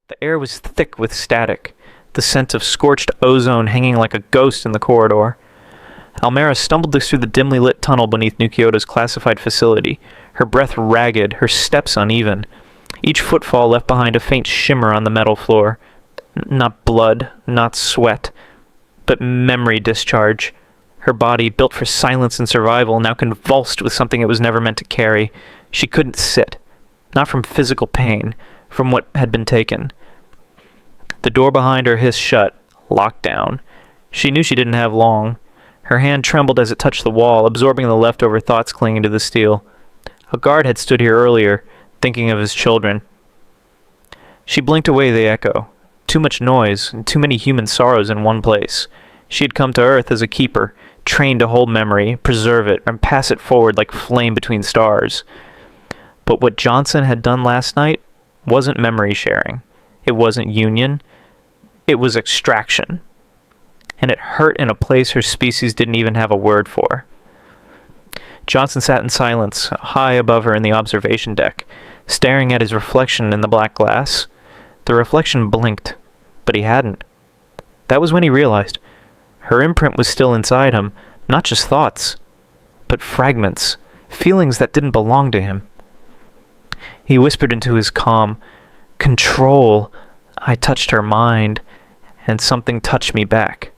The air was thick with static, the scent of scorched ozone hanging like a ghost in the corridor. Almera stumbled through the dimly lit tunnel beneath New Kyoto's classified facility, her breath ragged, her steps uneven. Each footfall left behind a faint shimmer on the metal floor. Not blood, not sweat, but memory discharge. Her body, built for silence and survival, now convulsed with something it was never meant to carry. She couldn't sit. Not from physical pain, from what had been taken. The door behind her hissed shut, locked down. She knew she didn't have long. Her hand trembled as it touched the wall, absorbing the leftover thoughts clinging to the steel. A guard had stood here earlier, thinking of his children. She blinked away the echo. Too much noise, and too many human sorrows in one place. She had come to Earth as a keeper, trained to hold memory, preserve it, and pass it forward like flame between stars. But what Jonson had done last night wasn't memory sharing. It wasn't union. It was extraction. And it hurt in a place her species didn't even have a word for. Jonson sat in silence, high above her in the observation deck, staring at his reflection in the black glass. The reflection blinked, but he hadn't. That was when he realized. Her imprint was still inside him, not just thoughts, but fragments, feelings that didn't belong to him. He whispered into his calm, "Control." I touched her mind, and something touched me back.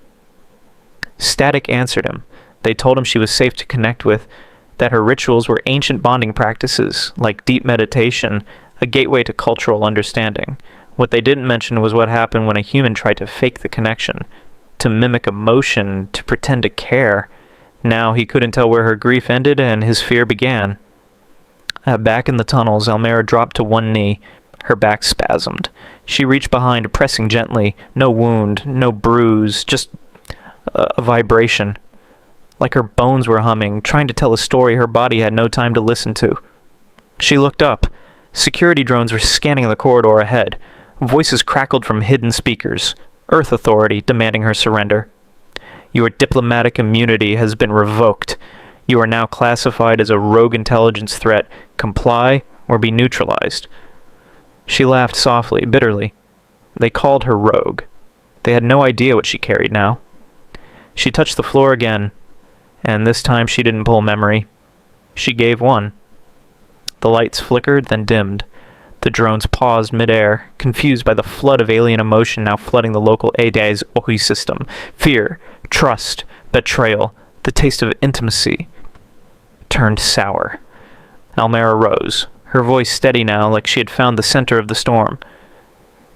Static answered him. They told him she was safe to connect with, that her rituals were ancient bonding practices, like deep meditation, a gateway to cultural understanding. What they didn't mention was what happened when a human tried to fake the connection, to mimic emotion, to pretend to care. Now he couldn't tell where her grief ended and his fear began. Back in the tunnels, Almera dropped to one knee. Her back spasmed. She reached behind, pressing gently. No wound, no bruise, just a vibration. Like her bones were humming, trying to tell a story her body had no time to listen to. She looked up. Security drones were scanning the corridor ahead. Voices crackled from hidden speakers. Earth Authority demanding her surrender. Your diplomatic immunity has been revoked. You are now classified as a rogue intelligence threat. Comply or be neutralized. She laughed softly, bitterly. They called her rogue. They had no idea what she carried now. She touched the floor again, and this time she didn't pull memory. She gave one. The lights flickered, then dimmed. The drones paused midair, confused by the flood of alien emotion now flooding the local Adai's Ohi system. Fear, trust, betrayal, the taste of intimacy turned sour. Almera rose, her voice steady now like she had found the center of the storm.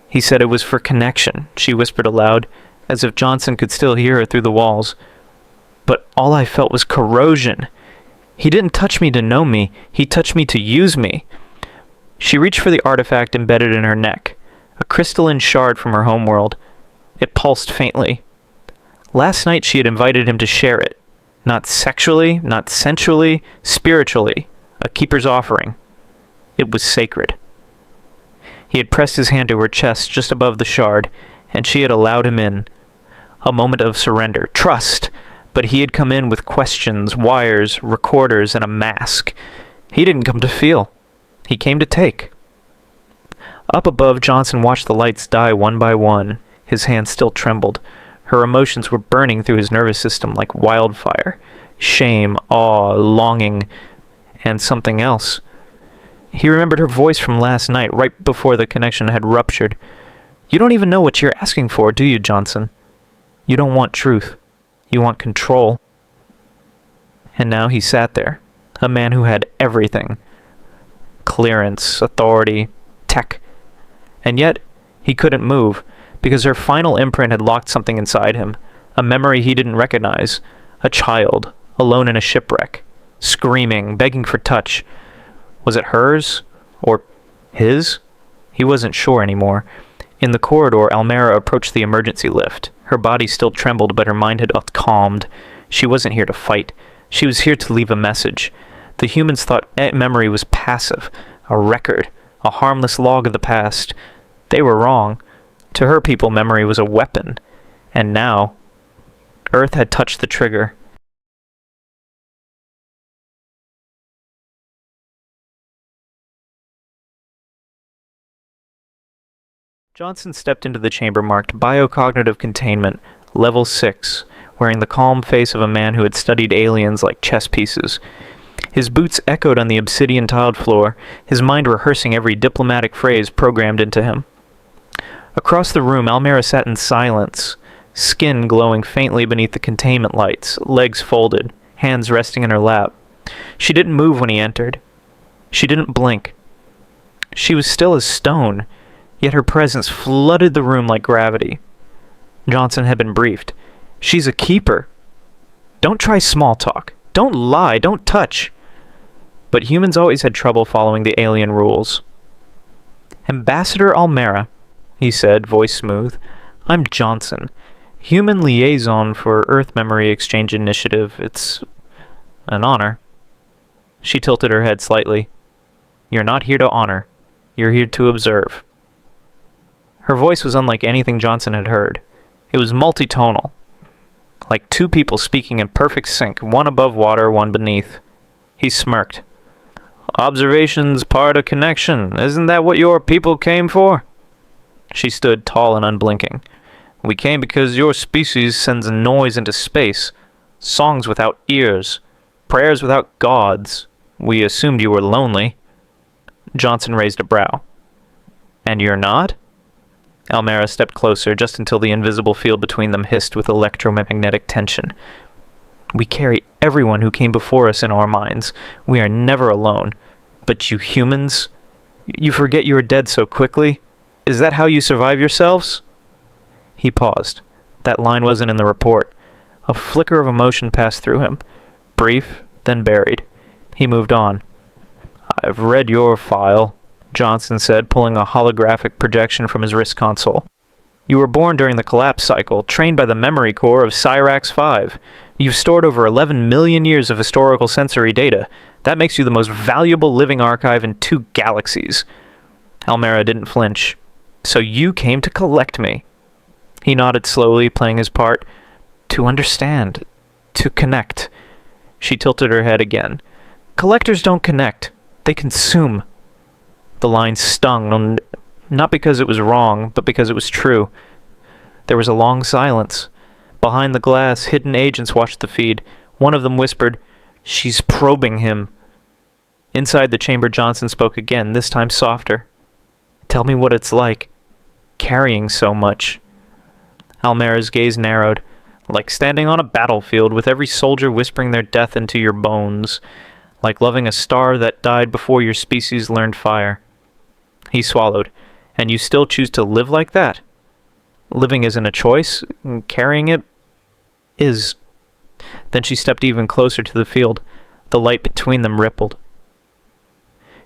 He said it was for connection, she whispered aloud, as if Jonson could still hear her through the walls. But all I felt was corrosion. He didn't touch me to know me, he touched me to use me. She reached for the artifact embedded in her neck, a crystalline shard from her homeworld. It pulsed faintly. Last night she had invited him to share it. Not sexually, not sensually, spiritually. A keeper's offering. It was sacred. He had pressed his hand to her chest just above the shard, and she had allowed him in. A moment of surrender. Trust! But he had come in with questions, wires, recorders, and a mask. He didn't come to feel. He came to take. Up above, Jonson watched the lights die one by one. His hand still trembled. Her emotions were burning through his nervous system like wildfire. Shame, awe, longing, and something else. He remembered her voice from last night, right before the connection had ruptured. You don't even know what you're asking for, do you, Jonson? You don't want truth. You want control. And now he sat there, a man who had everything. Clearance, authority, tech. And yet, he couldn't move, because her final imprint had locked something inside him, a memory he didn't recognize, a child, alone in a shipwreck, screaming, begging for touch. Was it hers? Or his? He wasn't sure anymore. In the corridor, Almera approached the emergency lift. Her body still trembled, but her mind had calmed. She wasn't here to fight. She was here to leave a message. The humans thought memory was passive, a record, a harmless log of the past. They were wrong. To her people, memory was a weapon. And now, Earth had touched the trigger. Jonson stepped into the chamber marked Biocognitive Containment, Level 6, wearing the calm face of a man who had studied aliens like chess pieces. His boots echoed on the obsidian-tiled floor, his mind rehearsing every diplomatic phrase programmed into him. Across the room, Almera sat in silence, skin glowing faintly beneath the containment lights, legs folded, hands resting in her lap. She didn't move when he entered. She didn't blink. She was still as stone, yet her presence flooded the room like gravity. Jonson had been briefed. She's a keeper. Don't try small talk. Don't lie. Don't touch. But humans always had trouble following the alien rules. Ambassador Almera, he said, voice smooth. I'm Jonson, human liaison for Earth Memory Exchange Initiative. It's an honor. She tilted her head slightly. You're not here to honor. You're here to observe. Her voice was unlike anything Jonson had heard. It was multitonal, like two people speaking in perfect sync, one above water, one beneath. He smirked. Observation's part of connection. Isn't that what your people came for? She stood tall and unblinking. We came because your species sends noise into space, songs without ears, prayers without gods. We assumed you were lonely. Jonson raised a brow. And you're not? Almera stepped closer, just until the invisible field between them hissed with electromagnetic tension. We carry everyone who came before us in our minds. We are never alone. But you humans, you forget you are dead so quickly? Is that how you survive yourselves? He paused. That line wasn't in the report. A flicker of emotion passed through him. Brief, then buried. He moved on. I've read your file, Jonson said, pulling a holographic projection from his wrist console. You were born during the collapse cycle, trained by the memory core of Cyrax 5. You've stored over 11 million years of historical sensory data. That makes you the most valuable living archive in 2 galaxies. Almera didn't flinch. So you came to collect me. He nodded slowly, playing his part. To understand. To connect. She tilted her head again. Collectors don't connect. They consume. The line stung, not because it was wrong, but because it was true. There was a long silence. Behind the glass, hidden agents watched the feed. One of them whispered, She's probing him. Inside the chamber, Jonson spoke again, this time softer. Tell me what it's like, carrying so much. Almera's gaze narrowed, like standing on a battlefield with every soldier whispering their death into your bones, like loving a star that died before your species learned fire. He swallowed. And you still choose to live like that? Living isn't a choice, and carrying it is. Then she stepped even closer to the field. The light between them rippled.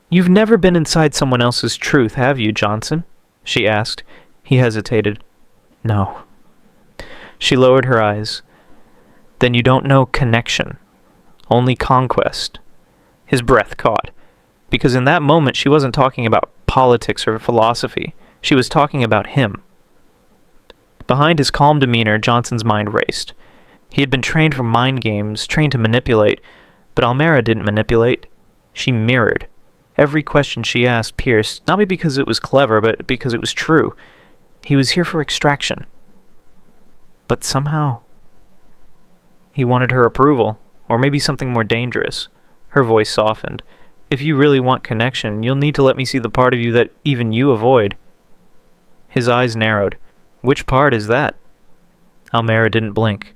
You've never been inside someone else's truth, have you, Jonson? She asked. He hesitated. No. She lowered her eyes. Then you don't know connection. Only conquest. His breath caught. Because in that moment she wasn't talking about politics or philosophy. She was talking about him. Behind his calm demeanor, Jonson's mind raced. He had been trained for mind games, trained to manipulate, but Almera didn't manipulate. She mirrored. Every question she asked pierced, not because it was clever, but because it was true. He was here for extraction. But somehow, he wanted her approval, or maybe something more dangerous. Her voice softened. If you really want connection, you'll need to let me see the part of you that even you avoid. His eyes narrowed. Which part is that? Almera didn't blink.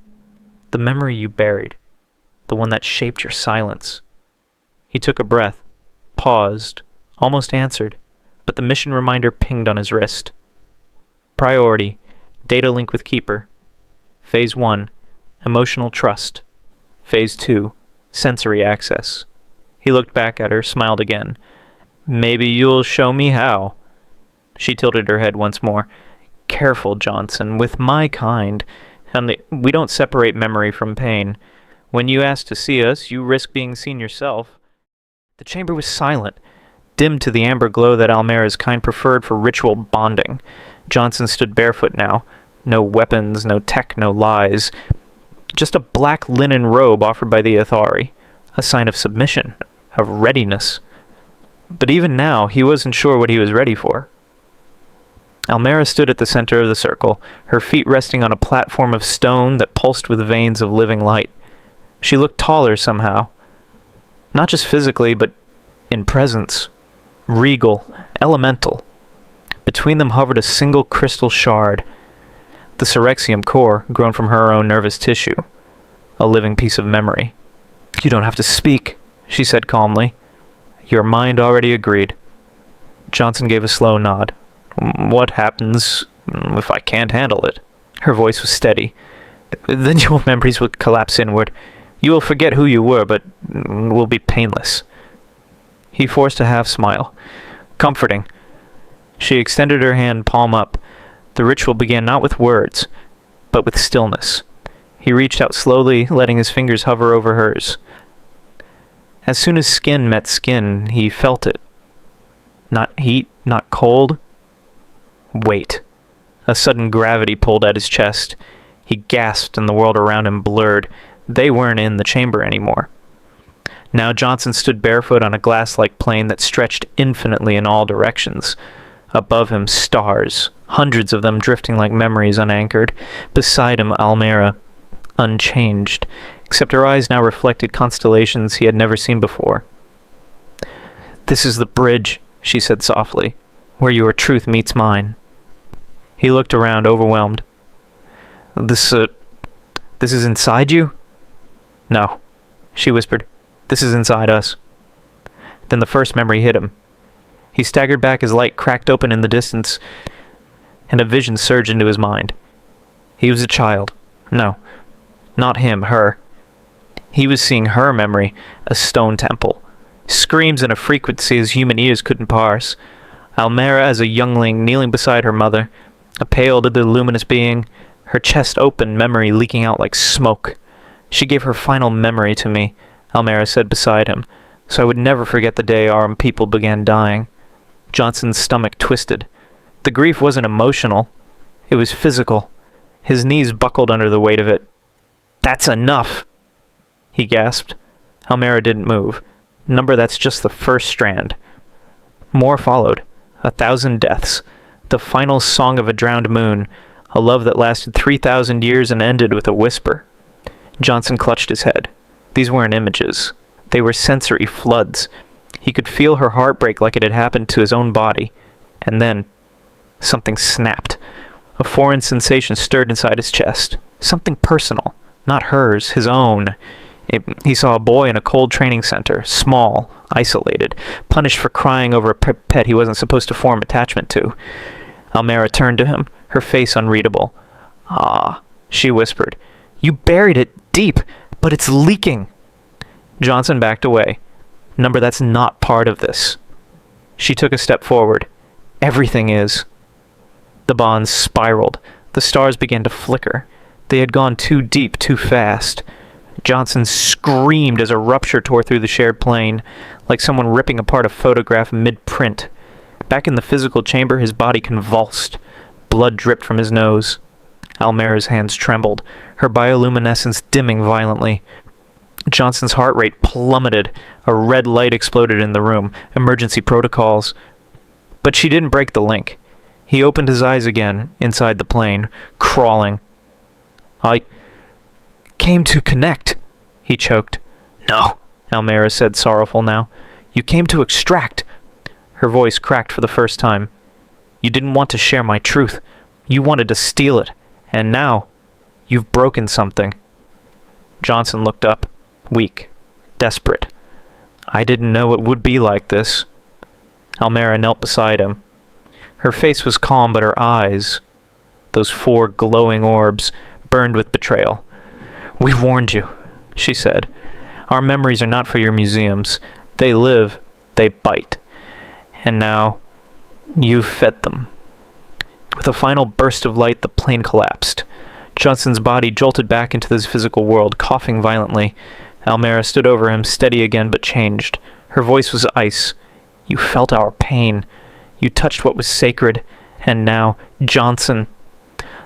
The memory you buried. The one that shaped your silence. He took a breath, paused, almost answered, but the mission reminder pinged on his wrist. Priority, data link with Keeper. Phase 1, emotional trust. Phase 2, sensory access. He looked back at her, smiled again. Maybe you'll show me how. She tilted her head once more. Careful, Jonson, with my kind. And we don't separate memory from pain. When you ask to see us, you risk being seen yourself. The chamber was silent, dimmed to the amber glow that Almera's kind preferred for ritual bonding. Jonson stood barefoot now. No weapons, no tech, no lies. Just a black linen robe offered by the Athari. A sign of submission, of readiness. But even now, he wasn't sure what he was ready for. Almera stood at the center of the circle, her feet resting on a platform of stone that pulsed with veins of living light. She looked taller somehow. Not just physically, but in presence. Regal, elemental. Between them hovered a single crystal shard, the Syrexium core, grown from her own nervous tissue. A living piece of memory. "You don't have to speak," she said calmly. "Your mind already agreed." Jonson gave a slow nod. "What happens if I can't handle it?" Her voice was steady. "Then your memories will collapse inward. You will forget who you were, but will be painless." He forced a half-smile. Comforting. She extended her hand palm up. The ritual began not with words, but with stillness. He reached out slowly, letting his fingers hover over hers. As soon as skin met skin, he felt it. Not heat, not cold. Weight. A sudden gravity pulled at his chest. He gasped and the world around him blurred. They weren't in the chamber anymore. Now Jonson stood barefoot on a glass-like plane that stretched infinitely in all directions. Above him, stars, hundreds of them drifting like memories unanchored. Beside him, Almera, unchanged, except her eyes now reflected constellations he had never seen before. "This is the bridge," she said softly, "where your truth meets mine." He looked around, overwhelmed. This is inside you?" "No," she whispered. "This is inside us." Then the first memory hit him. He staggered back as light cracked open in the distance, and a vision surged into his mind. He was a child. No, not him, her. He was seeing her memory, a stone temple. Screams in a frequency his human ears couldn't parse. Almera as a youngling kneeling beside her mother, a pale to the luminous being, her chest open, memory leaking out like smoke. "She gave her final memory to me," Almera said beside him, "so I would never forget the day our people began dying." Jonson's stomach twisted. The grief wasn't emotional. It was physical. His knees buckled under the weight of it. "That's enough!" he gasped. Almera didn't move. "Number, that's just the first strand." More followed. 1,000 deaths. The final song of a drowned moon. A love that lasted 3,000 years and ended with a whisper. Jonson clutched his head. These weren't images. They were sensory floods. He could feel her heart break like it had happened to his own body. And then, something snapped. A foreign sensation stirred inside his chest. Something personal. Not hers, his own. He saw a boy in a cold training center, small, isolated, punished for crying over a pet he wasn't supposed to form attachment to. Almera turned to him, her face unreadable. "Ah," she whispered. "You buried it deep, but it's leaking." Jonson backed away. "Number, that's not part of this." She took a step forward. "Everything is." The bonds spiraled. The stars began to flicker. They had gone too deep, too fast. Jonson screamed as a rupture tore through the shared plane, like someone ripping apart a photograph mid-print. Back in the physical chamber, his body convulsed. Blood dripped from his nose. Almera's hands trembled, her bioluminescence dimming violently. Jonson's heart rate plummeted. A red light exploded in the room. Emergency protocols. But she didn't break the link. He opened his eyes again, inside the plane, crawling. "I came to connect," he choked. "No," Almera said, sorrowful now. "You came to extract." Her voice cracked for the first time. "You didn't want to share my truth. You wanted to steal it. And now, you've broken something." Jonson looked up, weak, desperate. "I didn't know it would be like this." Almera knelt beside him. Her face was calm, but her eyes, those 4 glowing orbs, burned with betrayal. "We warned you," she said. "Our memories are not for your museums. They live, they bite. And now, you've fed them." With a final burst of light, the plane collapsed. Jonson's body jolted back into this physical world, coughing violently. Almera stood over him, steady again, but changed. Her voice was ice. "You felt our pain. You touched what was sacred. And now, Jonson,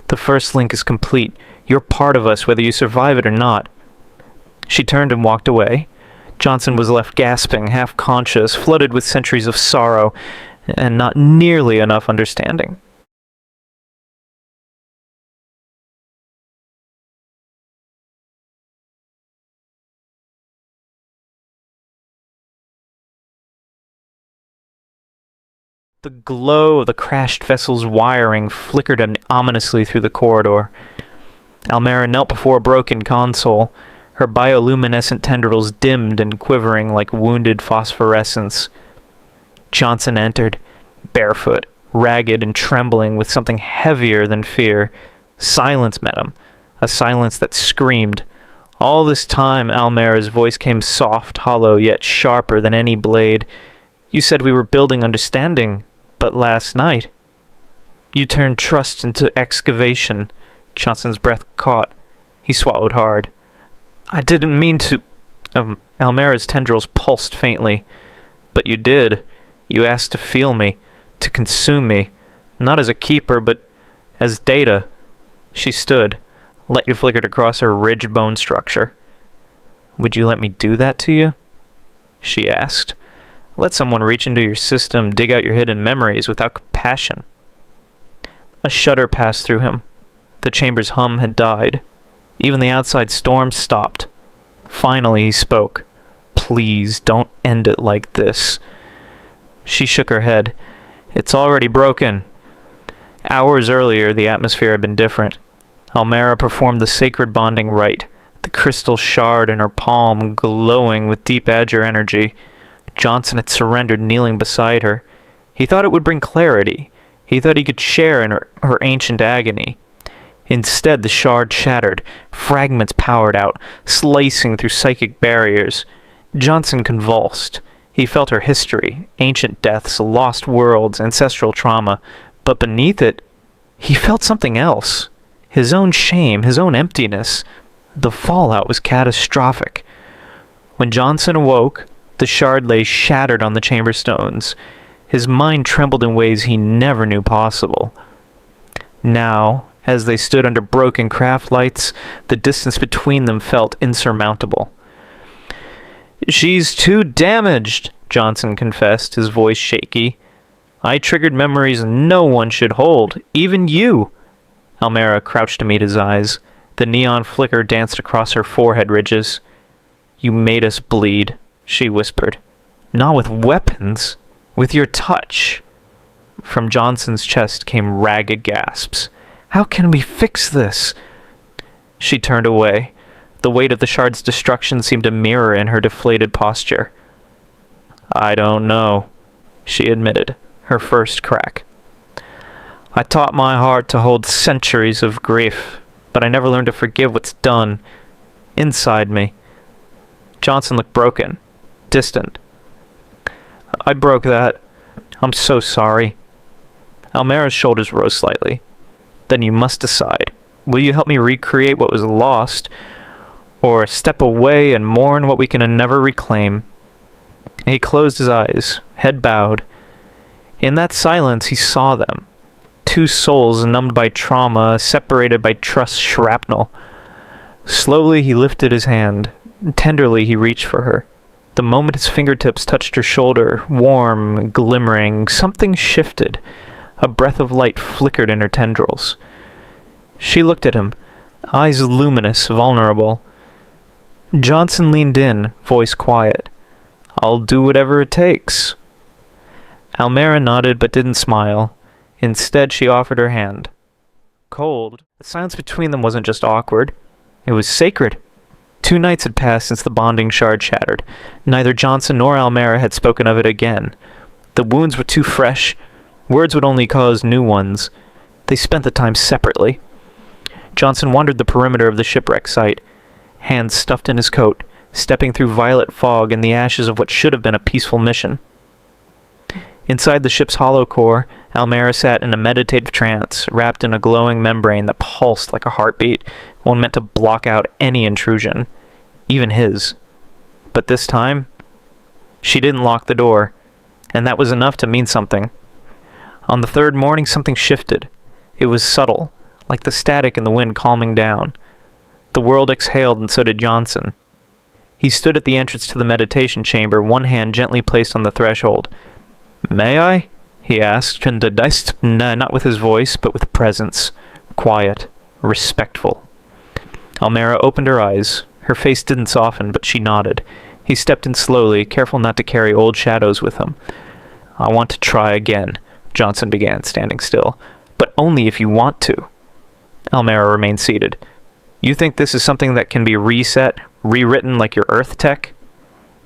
the first link is complete. You're part of us, whether you survive it or not." She turned and walked away. Jonson was left gasping, half-conscious, flooded with centuries of sorrow, and not nearly enough understanding. The glow of the crashed vessel's wiring flickered ominously through the corridor. Almera knelt before a broken console, her bioluminescent tendrils dimmed and quivering like wounded phosphorescence. Jonson entered, barefoot, ragged and trembling with something heavier than fear. Silence met him, a silence that screamed. All this time, Almera's voice came soft, hollow, yet sharper than any blade. You said we were building understanding, but last night you turned trust into excavation. Jonson's breath caught. He swallowed hard. I didn't mean to... Almera's tendrils pulsed faintly. But you did. You asked to feel me, to consume me, not as a keeper, but as data. She stood. Light flickered across her ridged bone structure. Would you let me do that to you? She asked. Let someone reach into your system, dig out your hidden memories without compassion. A shudder passed through him. The chamber's hum had died. Even the outside storm stopped. Finally he spoke. Please, don't end it like this. She shook her head. It's already broken. Hours earlier, the atmosphere had been different. Almera performed the sacred bonding rite, the crystal shard in her palm glowing with deep azure energy. Jonson had surrendered, kneeling beside her. He thought it would bring clarity. He thought he could share in her ancient agony. Instead, the shard shattered. Fragments powered out, slicing through psychic barriers. Jonson convulsed. He felt her history, ancient deaths, lost worlds, ancestral trauma. But beneath it, he felt something else. His own shame, his own emptiness. The fallout was catastrophic. When Jonson awoke, the shard lay shattered on the chamber stones. His mind trembled in ways he never knew possible. Now, as they stood under broken craft lights, the distance between them felt insurmountable. She's too damaged, Jonson confessed, his voice shaky. I triggered memories no one should hold, even you. Almera crouched to meet his eyes. The neon flicker danced across her forehead ridges. You made us bleed, she whispered. Not with weapons, with your touch. From Jonson's chest came ragged gasps. How can we fix this? She turned away. The weight of the shard's destruction seemed to mirror in her deflated posture. I don't know, she admitted, her first crack. I taught my heart to hold centuries of grief, but I never learned to forgive what's done inside me. Jonson looked broken, distant. I broke that. I'm so sorry. Almera's shoulders rose slightly. Then you must decide. Will you help me recreate what was lost, or step away and mourn what we can never reclaim? He closed his eyes, head bowed. In that silence, he saw them. Two souls numbed by trauma, separated by trust shrapnel. Slowly, he lifted his hand. Tenderly, he reached for her. The moment his fingertips touched her shoulder, warm, glimmering, something shifted. A breath of light flickered in her tendrils. She looked at him, eyes luminous, vulnerable. Jonson leaned in, voice quiet. I'll do whatever it takes. Almera nodded but didn't smile. Instead, she offered her hand. Cold, the silence between them wasn't just awkward. It was sacred. 2 nights had passed since the bonding shard shattered. Neither Jonson nor Almera had spoken of it again. The wounds were too fresh. Words would only cause new ones. They spent the time separately. Jonson wandered the perimeter of the shipwreck site, hands stuffed in his coat, stepping through violet fog and the ashes of what should have been a peaceful mission. Inside the ship's hollow core, Almera sat in a meditative trance, wrapped in a glowing membrane that pulsed like a heartbeat, one meant to block out any intrusion, even his. But this time, she didn't lock the door, and that was enough to mean something. On the 3rd morning, something shifted. It was subtle, like the static in the wind calming down. The world exhaled, and so did Jonson. He stood at the entrance to the meditation chamber, one hand gently placed on the threshold. May I? He asked, and not with his voice, but with presence. Quiet, respectful. Almera opened her eyes. Her face didn't soften, but she nodded. He stepped in slowly, careful not to carry old shadows with him. I want to try again, Jonson began, standing still. But only if you want to. Almera remained seated. You think this is something that can be reset, rewritten like your Earth tech?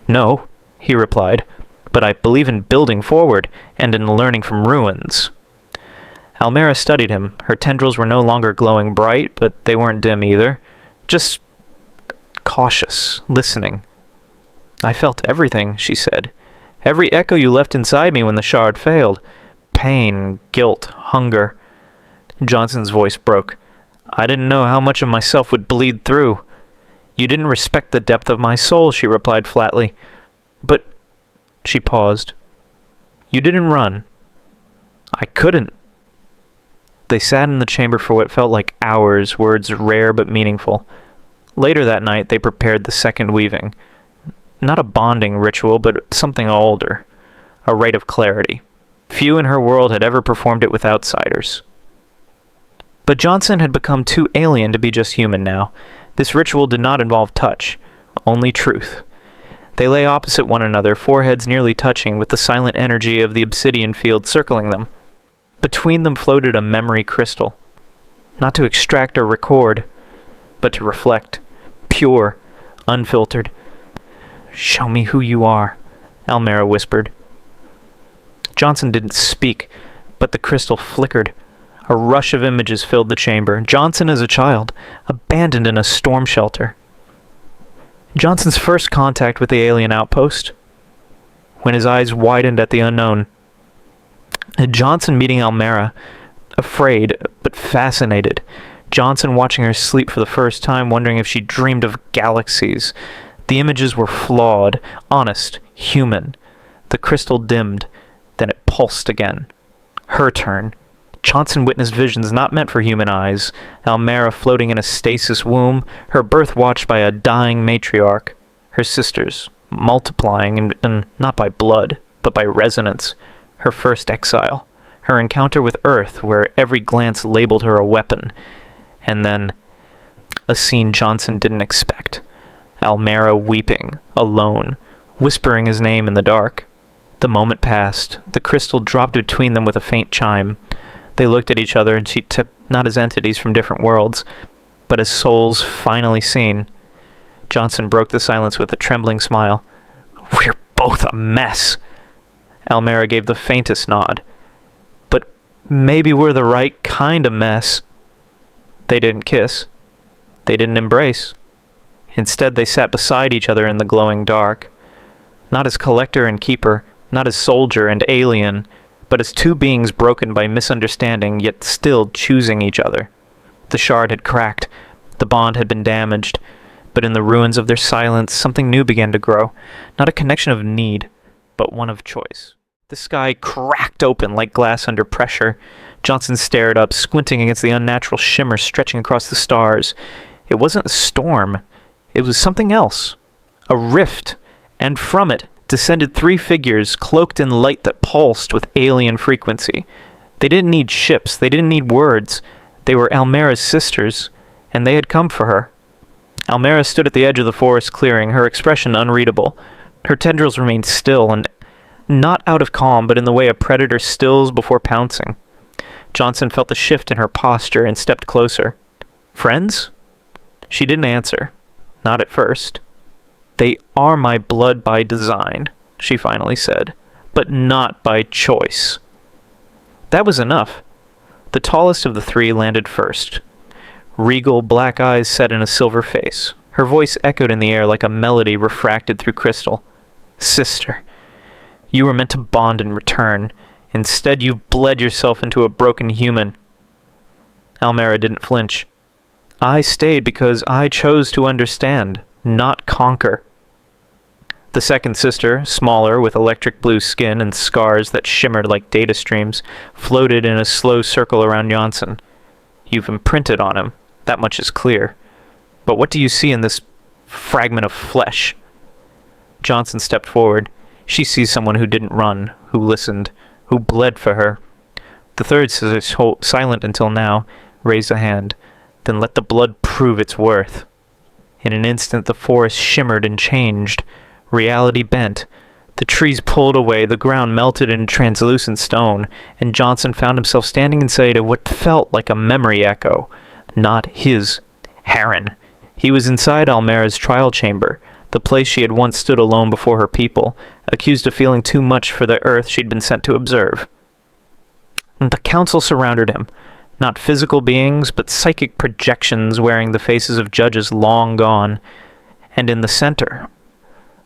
No, he replied, but I believe in building forward and in learning from ruins. Almera studied him. Her tendrils were no longer glowing bright, but they weren't dim either. Just cautious, listening. I felt everything, she said. Every echo you left inside me when the shard failed. Pain, guilt, hunger. Jonson's voice broke. I didn't know how much of myself would bleed through. You didn't respect the depth of my soul, she replied flatly. But... She paused. You didn't run. I couldn't. They sat in the chamber for what felt like hours, words rare but meaningful. Later that night, they prepared the second weaving. Not a bonding ritual, but something older. A rite of clarity. Few in her world had ever performed it with outsiders. But Jonson had become too alien to be just human now. This ritual did not involve touch, only truth. They lay opposite one another, foreheads nearly touching, with the silent energy of the obsidian field circling them. Between them floated a memory crystal. Not to extract or record, but to reflect. Pure, unfiltered. Show me who you are, Almera whispered. Jonson didn't speak, but the crystal flickered. A rush of images filled the chamber. Jonson as a child, abandoned in a storm shelter. Jonson's first contact with the alien outpost, when his eyes widened at the unknown. Jonson meeting Almera, afraid but fascinated. Jonson watching her sleep for the first time, wondering if she dreamed of galaxies. The images were flawed, honest, human. The crystal dimmed, then it pulsed again. Her turn. Jonson witnessed visions not meant for human eyes. Almera floating in a stasis womb, her birth watched by a dying matriarch. Her sisters, multiplying, and not by blood, but by resonance. Her first exile. Her encounter with Earth, where every glance labeled her a weapon. And then, a scene Jonson didn't expect. Almera weeping, alone, whispering his name in the dark. The moment passed. The crystal dropped between them with a faint chime. They looked at each other, and she took not as entities from different worlds, but as souls finally seen. Jonson broke the silence with a trembling smile. We're both a mess. Almera gave the faintest nod. But maybe we're the right kind of mess. They didn't kiss. They didn't embrace. Instead, they sat beside each other in the glowing dark. Not as collector and keeper, not as soldier and alien, but as two beings broken by misunderstanding, yet still choosing each other. The shard had cracked. The bond had been damaged. But in the ruins of their silence, something new began to grow. Not a connection of need, but one of choice. The sky cracked open like glass under pressure. Jonson stared up, squinting against the unnatural shimmer stretching across the stars. It wasn't a storm. It was something else. A rift. And from it descended three figures, cloaked in light that pulsed with alien frequency. They didn't need ships. They didn't need words. They were Almera's sisters, and they had come for her. Almera stood at the edge of the forest clearing, her expression unreadable. Her tendrils remained still, and not out of calm, but in the way a predator stills before pouncing. Jonson felt the shift in her posture and stepped closer. Friends? She didn't answer. Not at first. They are my blood by design, she finally said, but not by choice. That was enough. The tallest of the three landed first. Regal black eyes set in a silver face. Her voice echoed in the air like a melody refracted through crystal. Sister, you were meant to bond in return. Instead, you bled yourself into a broken human. Almera didn't flinch. I stayed because I chose to understand, not conquer. The second sister, smaller, with electric blue skin and scars that shimmered like data streams, floated in a slow circle around Jonson. You've imprinted on him. That much is clear. But what do you see in this fragment of flesh? Jonson stepped forward. She sees someone who didn't run, who listened, who bled for her. The third sister, silent until now, raised a hand. Then let the blood prove its worth. In an instant, the forest shimmered and changed. Reality bent. The trees pulled away, the ground melted into translucent stone, and Jonson found himself standing inside of what felt like a memory echo. Not his Harren. He was inside Almera's trial chamber, the place she had once stood alone before her people, accused of feeling too much for the earth she'd been sent to observe. The council surrounded him, not physical beings, but psychic projections wearing the faces of judges long gone, and in the center,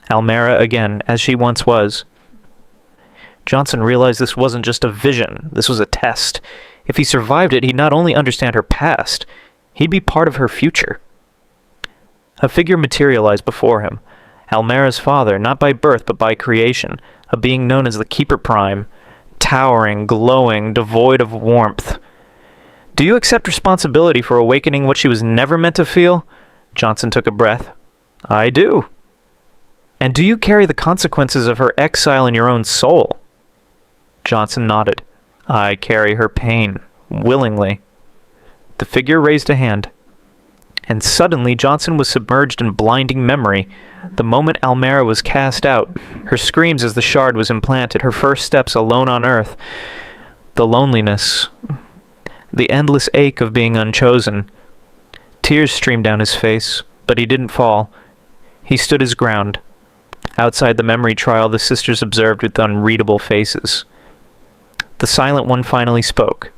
Almera again, as she once was. Jonson realized this wasn't just a vision, this was a test. If he survived it, he'd not only understand her past, he'd be part of her future. A figure materialized before him, Almera's father, not by birth but by creation, a being known as the Keeper Prime, towering, glowing, devoid of warmth. Do you accept responsibility for awakening what she was never meant to feel? Jonson took a breath. I do. And do you carry the consequences of her exile in your own soul? Jonson nodded. I carry her pain, willingly. The figure raised a hand. And suddenly Jonson was submerged in blinding memory. The moment Almera was cast out, her screams as the shard was implanted, her first steps alone on earth, the loneliness, the endless ache of being unchosen. Tears streamed down his face, but he didn't fall. He stood his ground. Outside the memory trial, the sisters observed with unreadable faces. The silent one finally spoke.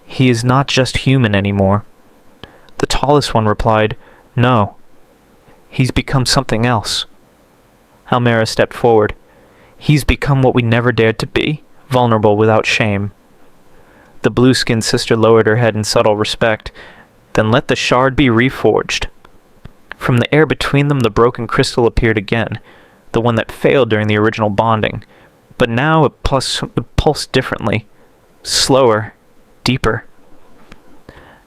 He is not just human anymore. The tallest one replied, No. He's become something else. Almera stepped forward. He's become what we never dared to be, vulnerable without shame. The blue-skinned sister lowered her head in subtle respect. Then let the shard be reforged. From the air between them, the broken crystal appeared again, the one that failed during the original bonding. But now it pulsed differently, slower, deeper.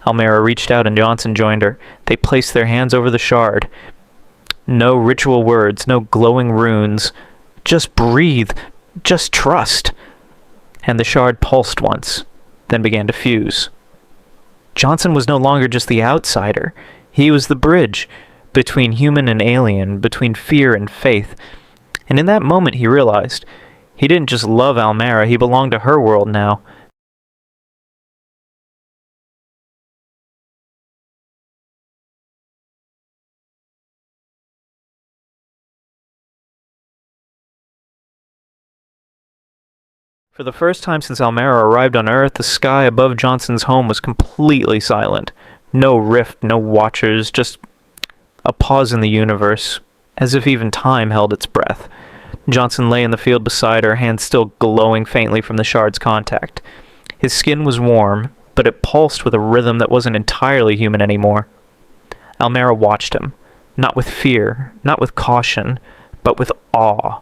Almera reached out and Jonson joined her. They placed their hands over the shard. No ritual words, no glowing runes. Just breathe, just trust. And the shard pulsed once, then began to fuse. Jonson was no longer just the outsider. He was the bridge between human and alien, between fear and faith. And in that moment he realized he didn't just love Almera, he belonged to her world now. For the first time since Almera arrived on Earth, the sky above Jonson's home was completely silent. No rift, no watchers, just a pause in the universe, as if even time held its breath. Jonson lay in the field beside her, hands still glowing faintly from the shard's contact. His skin was warm, but it pulsed with a rhythm that wasn't entirely human anymore. Almera watched him, not with fear, not with caution, but with awe.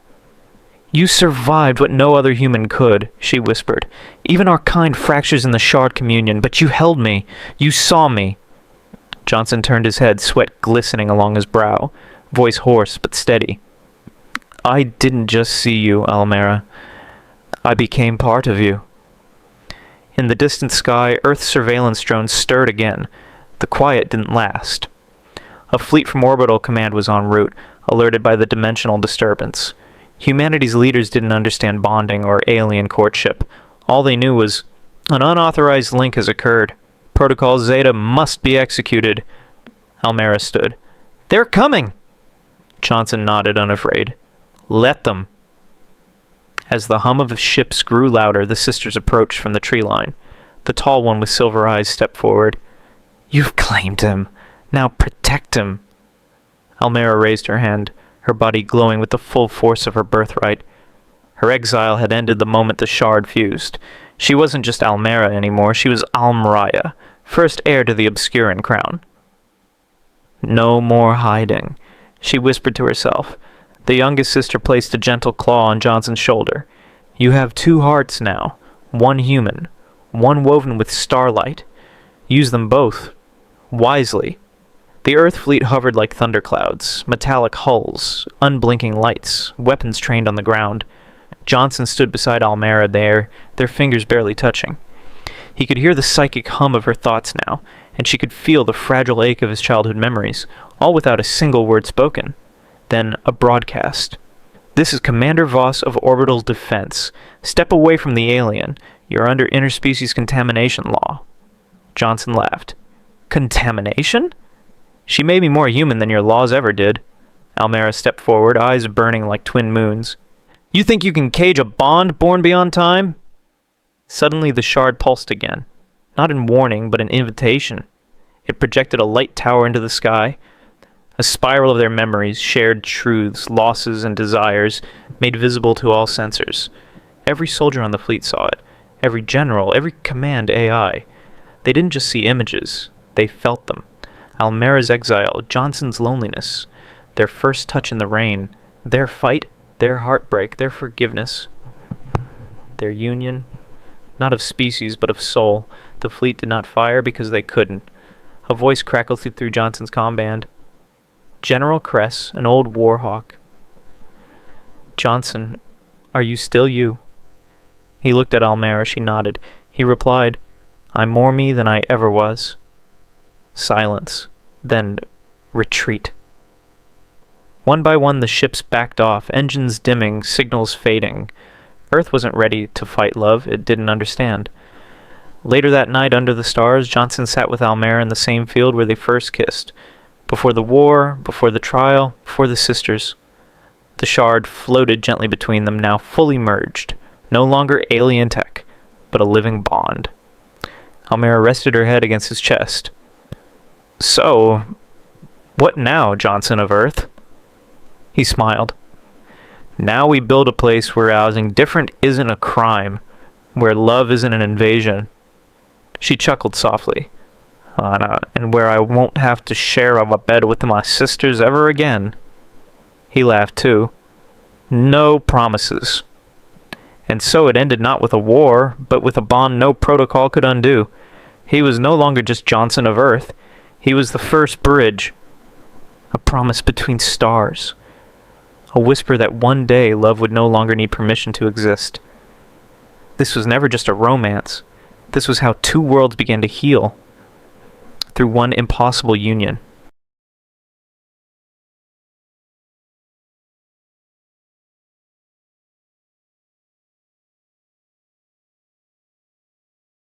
You survived what no other human could, she whispered. Even our kind fractures in the shard communion, but you held me. You saw me. Jonson turned his head, sweat glistening along his brow, voice hoarse but steady. I didn't just see you, Almera. I became part of you. In the distant sky, Earth's surveillance drones stirred again. The quiet didn't last. A fleet from Orbital Command was en route, alerted by the dimensional disturbance. Humanity's leaders didn't understand bonding or alien courtship. All they knew was, an unauthorized link has occurred. Protocol Zeta must be executed. Almera stood. They're coming! Jonson nodded, unafraid. Let them. As the hum of ships grew louder, the sisters approached from the tree line. The tall one with silver eyes stepped forward. You've claimed him. Now protect him. Almera raised her hand, her body glowing with the full force of her birthright. Her exile had ended the moment the shard fused. She wasn't just Almera anymore, she was Almraya, first heir to the Obscuran crown. No more hiding, she whispered to herself. The youngest sister placed a gentle claw on Jonson's shoulder. You have two hearts now, one human, one woven with starlight. Use them both, wisely. The Earth fleet hovered like thunderclouds, metallic hulls, unblinking lights, weapons trained on the ground. Jonson stood beside Almera there, their fingers barely touching. He could hear the psychic hum of her thoughts now, and she could feel the fragile ache of his childhood memories, all without a single word spoken. Then a broadcast. This is Commander Voss of Orbital Defense. Step away from the alien. You're under interspecies contamination law. Jonson laughed. Contamination? She made me more human than your laws ever did. Almera stepped forward, eyes burning like twin moons. You think you can cage a Bond born beyond time? Suddenly the shard pulsed again. Not in warning, but in invitation. It projected a light tower into the sky. A spiral of their memories, shared truths, losses, and desires, made visible to all sensors. Every soldier on the fleet saw it. Every general, every command AI. They didn't just see images. They felt them. Almera's exile, Jonson's loneliness. Their first touch in the rain. Their fight, their heartbreak, their forgiveness. Their union. Not of species, but of soul. The fleet did not fire because they couldn't. A voice crackled through Jonson's comm-band. General Kress, an old warhawk. Jonson, are you still you? He looked at Almera. She nodded. He replied, I'm more me than I ever was. Silence. Then retreat. One by one the ships backed off, engines dimming, signals fading. Earth wasn't ready to fight love. It didn't understand. Later that night, under the stars, Jonson sat with Almera in the same field where they first kissed. Before the war, before the trial, before the sisters. The shard floated gently between them, now fully merged. No longer alien tech, but a living bond. Almera rested her head against his chest. So, what now, Jonson of Earth? He smiled. Now we build a place where housing different isn't a crime, where love isn't an invasion. She chuckled softly. And where I won't have to share a bed with my sisters ever again. He laughed too. No promises. And so it ended not with a war, but with a bond no protocol could undo. He was no longer just Jonson of Earth. He was the first bridge. A promise between stars. A whisper that one day love would no longer need permission to exist. This was never just a romance. This was how two worlds began to heal. Through one impossible union.